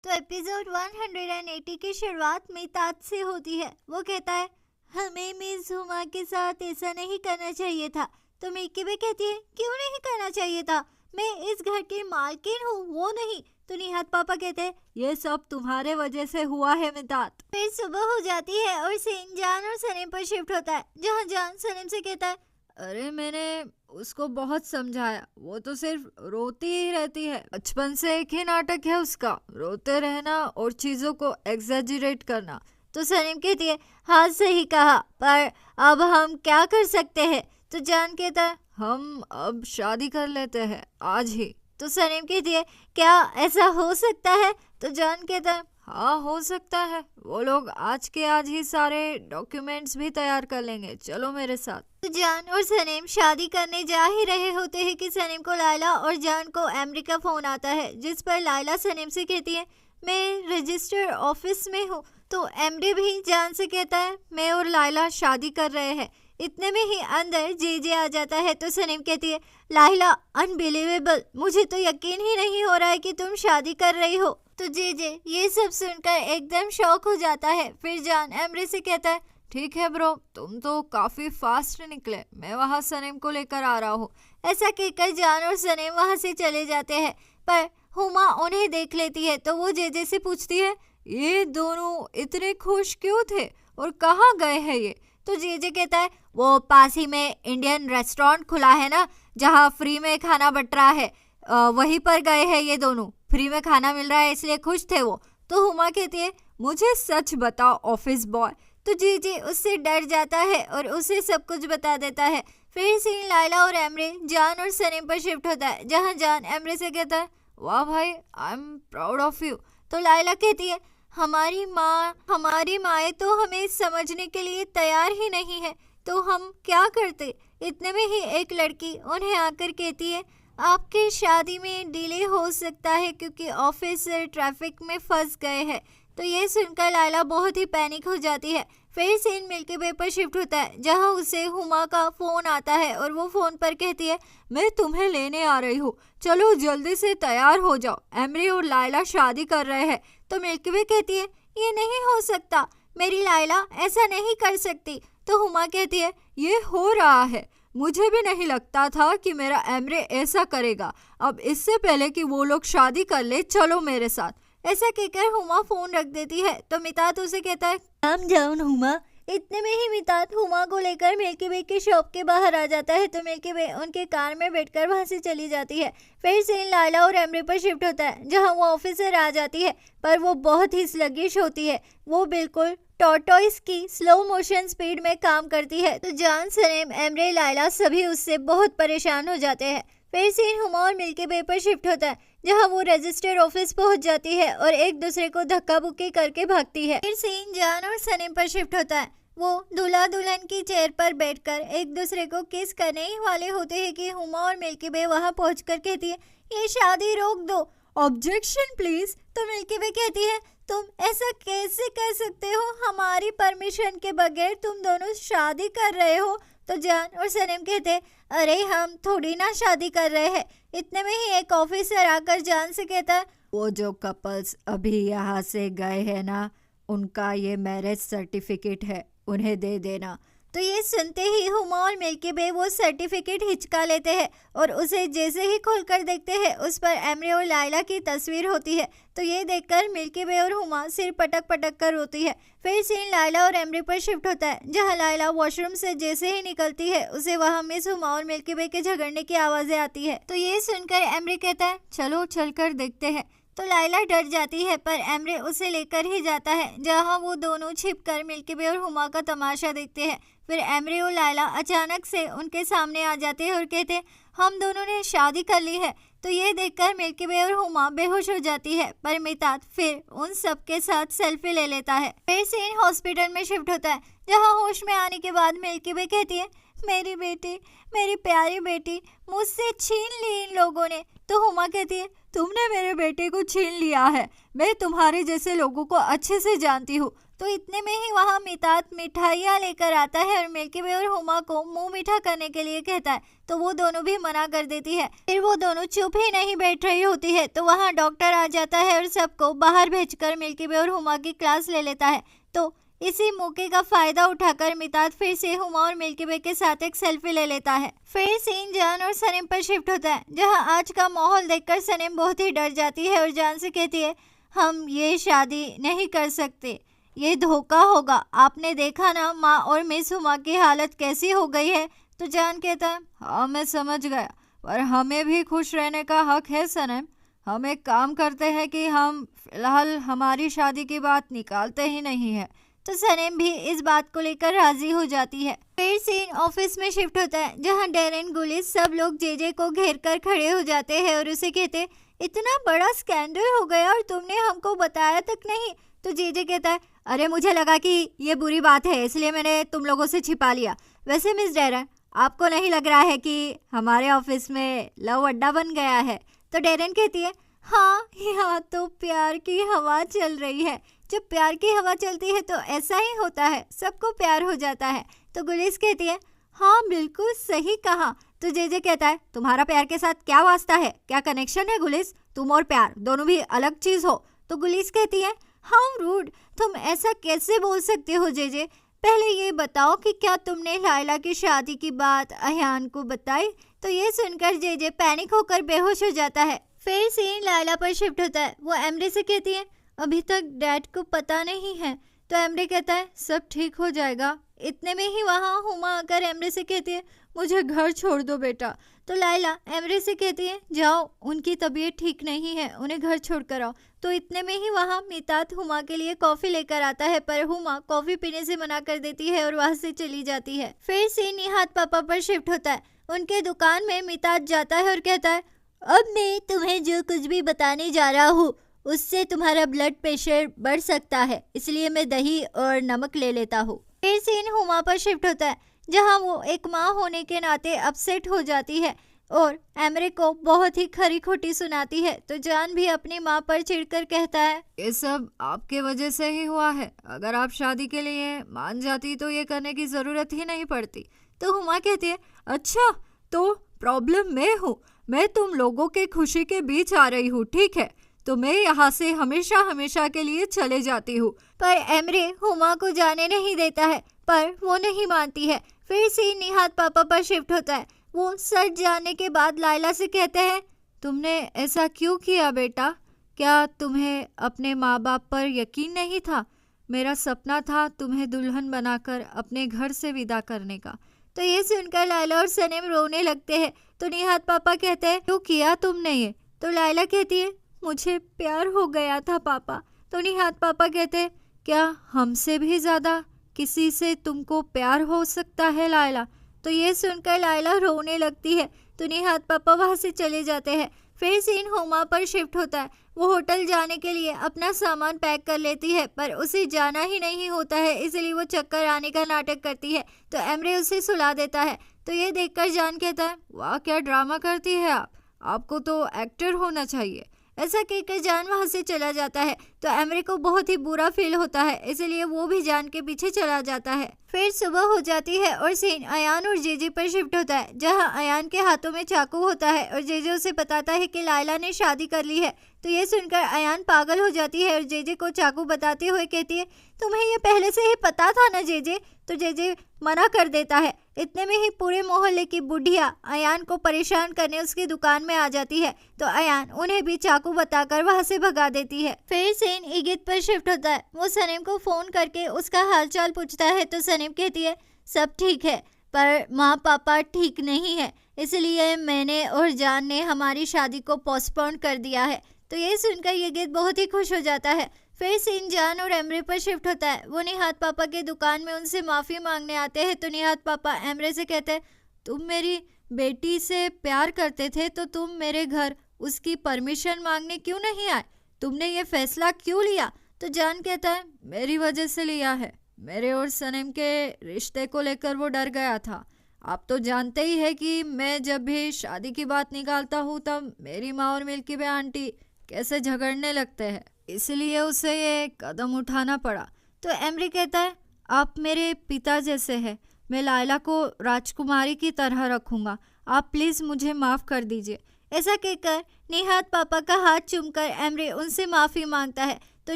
तो एपिसोड 180 की शुरुआत मिताज से होती है। वो कहता है हमें मिस हुमा के साथ ऐसा नहीं करना चाहिए था। तो मिल्की भी कहती है क्यों नहीं करना चाहिए था, मैं इस घर की मालकिन हूँ, वो नहीं। तो निहात पापा कहते हैं ये सब तुम्हारे वजह से हुआ है मिताज। फिर सुबह हो जाती है और सीन जान और सलीम पर शिफ्ट होता है, जहाँ जान सलीम से कहता है अरे मैंने उसको बहुत समझाया, वो तो सिर्फ रोती ही रहती है। बचपन से एक ही नाटक है उसका, रोते रहना और चीजों को एग्जैजरेट करना। तो सलीम कहती है हाँ सही कहा, पर अब हम क्या कर सकते हैं। तो जान कहता है हम अब शादी कर लेते हैं आज ही। तो सलीम कहती है क्या ऐसा हो सकता है। तो जान कहता है हाँ हो सकता है, वो लोग आज के आज ही सारे डॉक्यूमेंट्स भी तैयार कर लेंगे, चलो मेरे साथ। तो जान और सलीम शादी करने जा ही रहे होते हैं कि सलीम को लायला और जान को एमरी का फोन आता है, जिस पर लायला सलीम से कहती है मैं रजिस्टर ऑफिस में हूँ। तो एमडी भी जान से कहता है मैं और लायला शादी कर रहे हैं। इतने में ही अंदर जे आ जाता है। तो सलीम कहती है लायला अनबिलीवेबल, मुझे तो यकीन ही नहीं हो रहा है कि तुम शादी कर रही हो। तो जे ये सब सुनकर एकदम शॉक हो जाता है। फिर जान एमरी से कहता है ठीक है ब्रो, तुम तो काफी फास्ट निकले, मैं वहाँ सलीम को लेकर आ रहा हूँ। ऐसा कहकर जान और सलीम वहाँ से चले जाते हैं, पर हुमा उन्हें देख लेती है। तो वो जे से पूछती है ये दोनों इतने खुश क्यों थे और कहाँ गए हैं ये। तो जे कहता है वो पास ही में इंडियन रेस्टोरेंट खुला है ना, जहाँ फ्री में खाना बट रहा है, वहीं पर गए हैं ये दोनों, फ्री में खाना मिल रहा है इसलिए खुश थे वो। तो हुमा कहती है मुझे सच बताओ ऑफिस बॉय। तो जे उससे डर जाता है और उसे सब कुछ बता देता है। फिर सीन लायला और एमरे जान और सलीम पर शिफ्ट होता है, जहाँ जान एमरे से कहता है वाह भाई I am proud of you. तो लायला कहती है हमारी माँ तो हमें समझने के लिए तैयार ही नहीं है, तो हम क्या करते। इतने में ही एक लड़की उन्हें आकर कहती है आपकी शादी में डिले हो सकता है क्योंकि ऑफिसर ट्रैफिक में फंस गए हैं। तो ये सुनकर लायला बहुत ही पैनिक हो जाती है। फिर सीन मिल्की वे पर शिफ्ट होता है, जहां उसे हुमा का फोन आता है और वो फोन पर कहती है मैं तुम्हें लेने आ रही हूँ, चलो जल्दी से तैयार हो जाओ, एमरी और लायला शादी कर रहे हैं। तो मिल्की वे कहती है ये नहीं हो सकता, मेरी लायला ऐसा नहीं कर सकती। तो हुमा कहती है ये हो रहा है, मुझे भी नहीं लगता था कि मेरा एमरे ऐसा करेगा। अब इससे पहले कि वो लोग शादी कर ले चलो मेरे साथ। ऐसा कहकर हुमा फोन रख देती है। तो मितात उसे कहता है काम डाउन हुमा। इतने में ही मितात हुमा को लेकर मिल्की वे की शॉप के बाहर आ जाता है। तो मिल्की वे उनके कार में बैठकर वहां से चली जाती है। फिर सीन लायला और एमरी पर शिफ्ट होता है, जहां वो ऑफिसर आ जाती है, पर वो बहुत ही स्लगिश होती है। वो बिल्कुल टॉर्टोइस की स्लो मोशन स्पीड में काम करती है। तो जान सलीम एमरे लायला सभी उससे बहुत परेशान हो जाते हैं। फिर सीन हुमा और मिल्की वे पर शिफ्ट होता है, जहां वो रजिस्टर ऑफिस पहुंच जाती है और एक दूसरे को धक्का बुक्की करके भागती है। फिर सीन जान और सलीम पर शिफ्ट होता है, वो दूल्हा दुल्हन की चेयर पर बैठकर एक दूसरे को किस करने ही वाले होते हैं कि हुमा और मिल्की वे वहां पहुंचकर कहती है ये शादी रोक दो, ऑब्जेक्शन प्लीज। तो मिल्की वे कहती है तुम ऐसा कैसे कर सकते हो, हमारी परमिशन के बगैर तुम दोनों शादी कर रहे हो। तो जान और सलीम कहते अरे हम थोड़ी ना शादी कर रहे हैं। इतने में ही एक ऑफिसर आकर जान से कहता है वो जो कपल्स अभी यहाँ से गए हैं ना, उनका ये मैरिज सर्टिफिकेट है, उन्हें दे देना। तो ये सुनते ही हुमा और मिल्की वे वो सर्टिफिकेट हिचका लेते हैं और उसे जैसे ही खोलकर देखते हैं उस पर एमरी और लायला की तस्वीर होती है। तो ये देखकर मिल्की वे और हुमा सिर पटक पटक कर रोती है। फिर सीन लायला और एमरी पर शिफ्ट होता है, जहां लायला वॉशरूम से जैसे ही निकलती है उसे वहां मिस हुमा और मिल्की वे के झगड़ने की आवाजें आती है। तो ये सुनकर एमरी कहता है चलो चलकर देखते हैं। तो लायला डर जाती है, पर एमरे उसे लेकर ही जाता है, जहां वो दोनों छिपकर मिल्की वे और हुमा का तमाशा देखते हैं। फिर एमरे और लायला अचानक से उनके सामने आ जाते हैं और कहते हैं हम दोनों ने शादी कर ली है। तो ये देखकर मिल्की वे और हुमा बेहोश हो जाती है, पर मितात फिर उन सब के साथ सेल्फी ले लेता है। फिर सीन हॉस्पिटल में शिफ्ट होता है, जहां होश में आने के बाद मिल्की वे कहती है मेरी बेटी, मेरी प्यारी बेटी मुझसे छीन ली इन लोगों ने। तो हुमा कहती है, तुमने मेरे बेटे को छीन लिया है, मैं तुम्हारे जैसे लोगों को अच्छे से जानती हूँ। तो इतने में ही वहाँ मितात मिठाइयाँ लेकर आता है और मिल्की वे और हुमा को मुंह मीठा करने के लिए कहता है। तो वो दोनों भी मना कर देती है। फिर वो दोनों चुप ही नहीं बैठ रही होती है तो वहाँ डॉक्टर आ जाता है और सबको बाहर भेजकर मिल्की वे और हुमा की क्लास ले लेता है। तो इसी मौके का फायदा उठाकर मितात फिर से हुमा और मिल्की वे के साथ एक सेल्फी ले लेता है। फिर सीन जान और सनीम पर शिफ्ट होता है, जहां आज का माहौल देखकर सनीम बहुत ही डर जाती है और जान से कहती है, हम ये शादी नहीं कर सकते, ये धोखा होगा। आपने देखा ना माँ और मिस हुमा की हालत कैसी हो गई है। तो जान कहता है, हाँ मैं समझ गया, पर हमें भी खुश रहने का हक है सनम। हम एक काम करते हैं कि हम फिलहाल हमारी शादी की बात निकालते ही नहीं है। तो सनीम भी इस बात को लेकर राजी हो जाती है। फिर सीन ऑफिस में शिफ्ट होता है, जहां डेरेन गुलिस सब लोग जेजे को घेर कर खड़े हो जाते हैं और उसे कहते, इतना बड़ा स्कैंडल हो गया और तुमने हमको बताया तक नहीं। तो जेजे कहता है, अरे मुझे लगा कि ये बुरी बात है इसलिए मैंने तुम लोगों से छिपा लिया। वैसे मिस डेरेन, आपको नहीं लग रहा है कि हमारे ऑफिस में लव अड्डा बन गया है? तो डेरेन कहती है, हाँ यहाँ तो प्यार की हवा चल रही है। जब प्यार की हवा चलती है तो ऐसा ही होता है, सबको प्यार हो जाता है। तो गुलिस कहती है, हाँ बिल्कुल सही कहा। तो जेजे कहता है, तुम्हारा प्यार के साथ क्या वास्ता है, क्या कनेक्शन है गुलिस? तुम और प्यार दोनों भी अलग चीज हो। तो गुलिस कहती है, हाउ रूड, तुम ऐसा कैसे बोल सकते हो जेजे? पहले ये बताओ कि क्या तुमने लायला की शादी की बात अयान को बताई? तो ये सुनकर जेजे पैनिक होकर बेहोश हो जाता है। फिर सीन लायला पर शिफ्ट होता है। वो एमरे से कहती है, अभी तक डैड को पता नहीं है। तो एमरे कहता है, सब ठीक हो जाएगा। इतने में ही वहाँ हुमा आकर एमरे से कहती है, मुझे घर छोड़ दो बेटा। तो लायला एमरे से कहती है, जाओ, उनकी तबीयत ठीक नहीं है, उन्हें घर छोड़ कर आओ। तो इतने में ही वहाँ मितात हुमा के लिए कॉफी लेकर आता है, पर हुमा कॉफी पीने से मना कर देती है और वहाँ से चली जाती है। फिर सीन निहात पापा पर शिफ्ट होता है। उनके दुकान में मितात जाता है और कहता है, अब मैं तुम्हें जो कुछ भी बताने जा रहा हूँ उससे तुम्हारा ब्लड प्रेशर बढ़ सकता है, इसलिए मैं दही और नमक ले लेता हूँ। फिर सीन हुमा पर शिफ्ट होता है, जहाँ वो एक माँ होने के नाते अपसेट हो जाती है और एमरे को बहुत ही खरी खोटी सुनाती है। तो जान भी अपनी माँ पर चिढ़कर कहता है, ये सब आपके वजह से ही हुआ है, अगर आप शादी के लिए मान जाती तो ये करने की जरूरत ही नहीं पड़ती। तो हुमा कहती है, अच्छा तो प्रॉब्लम मैं हूँ, मैं तुम लोगों के खुशी के बीच आ रही हूँ, ठीक है, तो मैं यहाँ से हमेशा हमेशा के लिए चले जाती हूँ। पर एमरे हुमा को जाने नहीं देता है, पर वो नहीं मानती है। फिर सीन निहात पापा पर शिफ्ट होता है। वो सच जाने के बाद लायला से कहते हैं, तुमने ऐसा क्यों किया बेटा? क्या तुम्हें अपने माँ बाप पर यकीन नहीं था? मेरा सपना था तुम्हें दुल्हन बनाकर अपने घर से विदा करने का। तो ये सुनकर लायला और सनीम रोने लगते हैं। तो निहात पापा कहते हैं, क्यों किया तुमने ये? तो लायला कहती है, मुझे प्यार हो गया था पापा। तो निहात पापा कहते हैं, क्या हमसे भी ज्यादा किसी से तुमको प्यार हो सकता है लायला? तो ये सुनकर लायला रोने लगती है। तो निहात पापा वहाँ से चले जाते हैं। फिर सीन हुमा पर शिफ्ट होता है। वो होटल जाने के लिए अपना सामान पैक कर लेती है, पर उसे जाना ही नहीं होता है, इसलिए वो चक्कर आने का नाटक करती है। तो एमरे उसे सुला देता है। तो ये देखकर जान कहता है, वाह क्या ड्रामा करती है आप, आपको तो एक्टर होना चाहिए। ऐसा कहकर जान वहाँ से चला जाता है। तो एमरे को बहुत ही बुरा फील होता है, इसलिए वो भी जान के पीछे चला जाता है। फिर सुबह हो जाती है और सीन अयान और जेजे पर शिफ्ट होता है, जहाँ अयान के हाथों में चाकू होता है और जेजे उसे बताता है कि लायला ने शादी कर ली है। तो ये सुनकर अयान पागल हो जाती है और जेजे को चाकू बताते हुए कहती है, तुम्हें ये पहले से ही पता था ना जेजे? तो जेजे मना कर देता है। इतने में ही पूरे मोहल्ले की बुढ़िया अयान को परेशान करने उसकी दुकान में आ जाती है। तो अयान उन्हें भी चाकू बताकर वहां से भगा देती है। फिर सीन इगित पर शिफ्ट होता है। वो सनीम को फोन करके उसका हालचाल पूछता है। तो सनीम कहती है, सब ठीक है, पर माँ पापा ठीक नहीं है, इसलिए मैंने और जान ने हमारी शादी को पोस्टपोन कर दिया है। तो ये सुनकर इगित बहुत ही खुश हो जाता है। फिर सीन जान और एमरे पर शिफ्ट होता है। वो निहात पापा के दुकान में उनसे माफ़ी मांगने आते हैं। तो निहात पापा एमरे से कहते हैं, तुम मेरी बेटी से प्यार करते थे तो तुम मेरे घर उसकी परमिशन मांगने क्यों नहीं आए? तुमने ये फैसला क्यों लिया? तो जान कहता है, मेरी वजह से लिया है, मेरे और सनीम के रिश्ते को लेकर वो डर गया था। आप तो जानते ही है कि मैं जब भी शादी की बात निकालता हूँ तब मेरी माँ और मिल्की वे आंटी कैसे झगड़ने लगते हैं, इसलिए उसे ये कदम उठाना पड़ा। तो एमरी कहता है, आप मेरे पिता जैसे हैं, मैं लायला को राजकुमारी की तरह रखूंगा, आप प्लीज़ मुझे माफ़ कर दीजिए। ऐसा कहकर निहात पापा का हाथ चूमकर एमरी उनसे माफ़ी मांगता है तो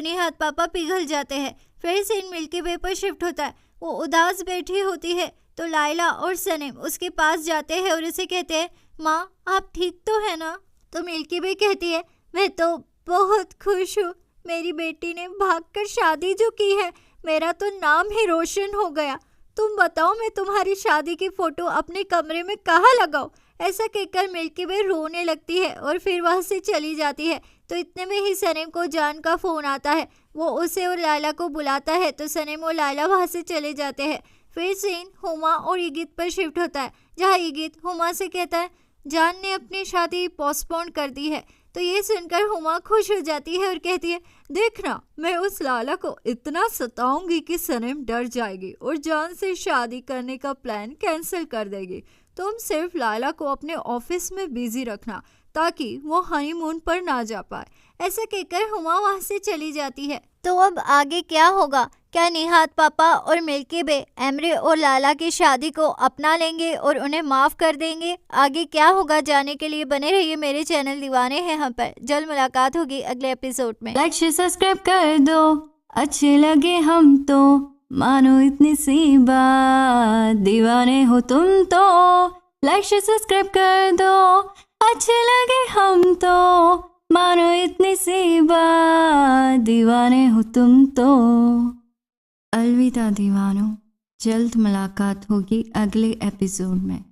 निहात पापा पिघल जाते हैं। फिर सीन मिल्की वे पर शिफ्ट होता है। वो उदास बैठी होती है तो लायला और सनीम उसके पास जाते हैं और उसे कहते हैं, माँ आप ठीक तो है ना? तो मिल्की वे कहती है, मैं तो बहुत खुश हूँ, मेरी बेटी ने भागकर शादी जो की है, मेरा तो नाम ही रोशन हो गया। तुम बताओ मैं तुम्हारी शादी की फ़ोटो अपने कमरे में कहाँ लगाऊँ? ऐसा कहकर मिल्की वे रोने लगती है और फिर वहाँ से चली जाती है। तो इतने में ही सनीम को जान का फ़ोन आता है। वो उसे और लायला को बुलाता है तो सनीम और लायला वहाँ से चले जाते हैं। फिर सीन हुमा और इगित पर शिफ्ट होता है, जहाँ इगित हुमा से कहता है, जान ने अपनी शादी पोस्टपोन कर दी है। तो ये सुनकर हुमा खुश हो जाती है और कहती है, देखना मैं उस लाला को इतना सताऊंगी कि सनीम डर जाएगी और जान से शादी करने का प्लान कैंसिल कर देगी। तुम सिर्फ लाला को अपने ऑफिस में बिजी रखना ताकि वो हनीमून पर ना जा पाए। ऐसा कहकर हुमा वहाँ से चली जाती है। तो अब आगे क्या होगा? क्या निहात पापा और मिल्की वे एमरी और लाला की शादी को अपना लेंगे और उन्हें माफ़ कर देंगे? आगे क्या होगा जानने के लिए बने रहिए मेरे चैनल दीवाने हैं हम पर। जल्द मुलाकात होगी अगले एपिसोड में। लाइक सब्सक्राइब कर दो, अच्छे लगे हम तो मानो इतनी सी बात, दीवाने हो तुम तो। लाइक सब्सक्राइब कर दो, अच्छे लगे हम तो मानो इतनी सी बात, दीवाने हो तुम तो। अलविदा दीवानों, जल्द मुलाकात होगी अगले एपिसोड में।